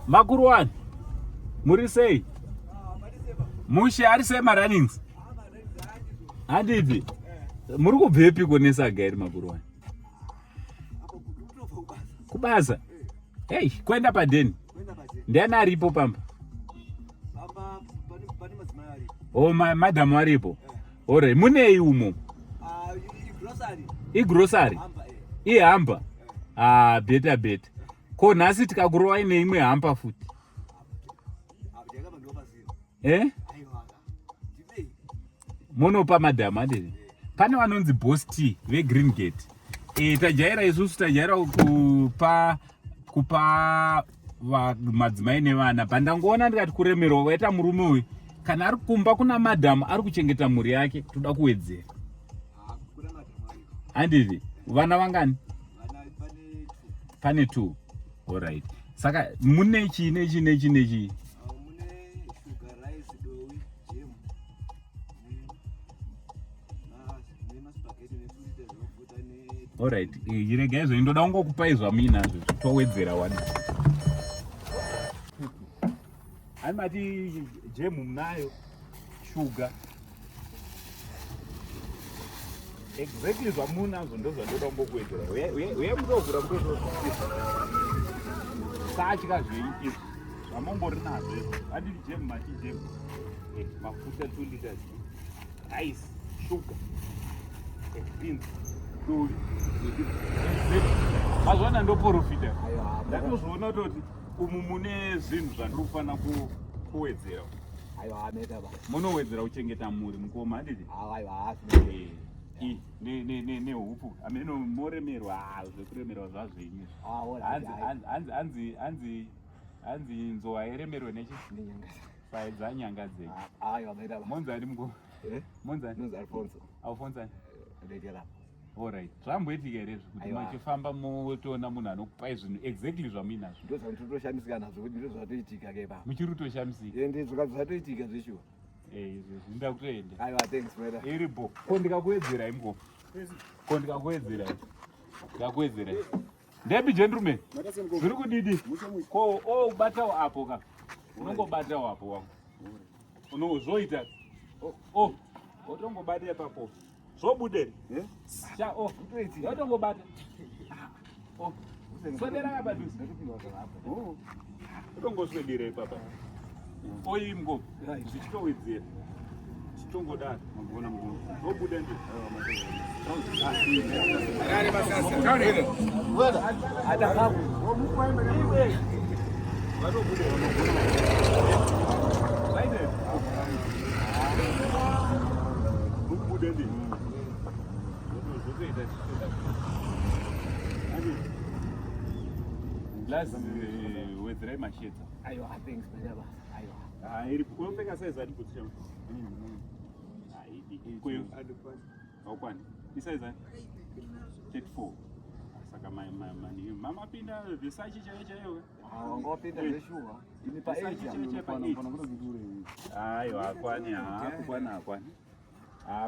Makuru wani muri sei? Mushe ari sei marunnings? Handiti muri kubvepi konesa gairi makuru wani? Kubasa? Hey, kwenda padeni. Ndiani aripo pamba? Oh, madam aripo. Alright, munei umo? Grocery. Ihamba. Better. Ko nhasi tikakurova neimwe hamba futi. Munopa madam adini. Pane vanonzi Boss T veGreen Gate. Tajaira isusu tajaira kupa madzimai nevana. Pandangoona ndikati kuremerwa waita murume uyu. Kana ari kumba kuna madam ari kuchengeta mhuri yake, toda kuwedzera. Handiti vana vangani? Pane 2. Alright. Saka mune chi nechi. Alright, iregai izvo ndoda kungokupai zvamuinazvo towedzera wani. Handimati jemu munayo, shuga. Exactly zvamunazvo ndozvandoda kungokuwedzera. Uye mutovhura satya zvenyu izvi zvamongori nazvo izvo. Handiti jemu mati jemu. Mafuta 2 liters. Ice, sugar, beans. Mazvona ndoprofita. Ndatozoona kuti umu mune zvinhu zvandiri kufanira kuwedzera. Munowedzera kuchengeta mhuri mukoma handiti? Nehupu ameno moremerwa zvekuremerwa zvazvenyu. Hanzi nzova iremerwe nechi faidza nyanga dzenyu. Monzani mukoma? Monzani? Alphonse. Alright. Zvamboitika here kuti machifamba motoona munhu anokupai zvinhu exactly zvamuinazvo? Ndozvatoshamisika nazvo kuti ndozvatoitika ke pa. Muchiri kutoshamisika? Ndizvo zvatoitika zveshuwa. Izvozvo nda kutoenda. Aiwa, thanks brother. Iripo. Ko ndikakuwedzerai mukoma? Ko ndikakuwedzerai? Ndikakuwedzerai. Ndepi gentleman? Zviri kudidi? Ko ubatawo apo ka? Unongobatawo apo wangu. Unozoita. Otongobata ipapo. Zvobude. Yotongobata. Swedera apa dusi. Utongoswedera ipapa. Oyi mukoma. Zvichitowedzera. Chitongodaro. Mabona mukoma. Zvobude ndi. Ari masasa. Taurire. Weda. Atakabu. Womukwembe iwe. Vanobude. Right. Mubude ndi. Last wedzerai mashedza. Aiwa, thanks brother. Aiwa. Iri kupfeka size ati kuti chama. Kweyo aukwani. Isize 34. Saka mama pinda research chaiyo. Ngopinda zveshuwa. Ini pa age panofana kutozidure. Aiwa, akwani akwani.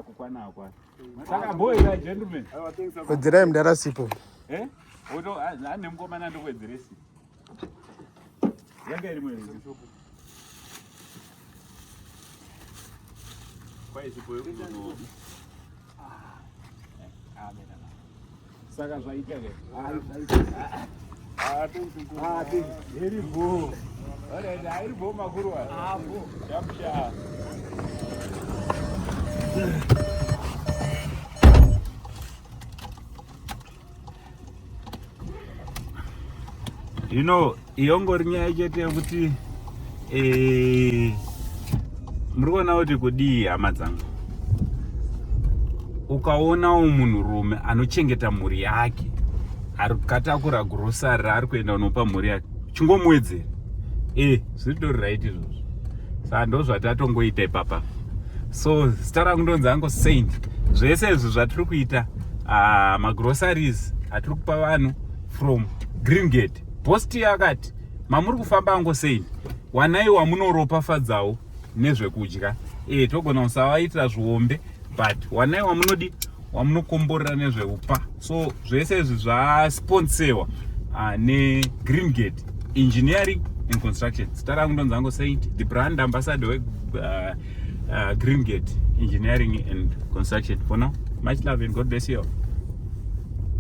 Kukwana. Saka boy la gentleman. Wedzerai mudara sipo. Odo ane mukomana ndokwedzere sipo. Yanga iri mwezi. Kwa isipo yokuno. Saka zvaita ke. Iri bo. Ora iri bo makuru wa. Bo. Yapsha. Iyongori nyaya chete yekuti muri kuona kuti kudii hama dzangu. Ukaonawo munhurume anochengeta mhuri yake, ari kukatakura grocery ari kuenda unopa mhuri yake, chingomuwedzera. Zvitori right izvozvo. Saka ndozvatatongoita ipapa. So zita rangu ndonzi Uncle Saint. Zvese izvi zvatiri kuita magroceries atiri kupa vanhu from Green Gate. Boss T akati mamuri kufamba Uncle Saint, wanai wamunoropafadzawo nezvekudya. Togona kusavaitira zviombe, but wanai wamunodi wamunokomborera nezveupa. So zvese izvi zvasponsewa neGreen Gate Engineering in construction. Zita rangu ndonzi Uncle Saint, the brand ambassador we Green Gate Engineering and Construction. For now, much love and God bless you all.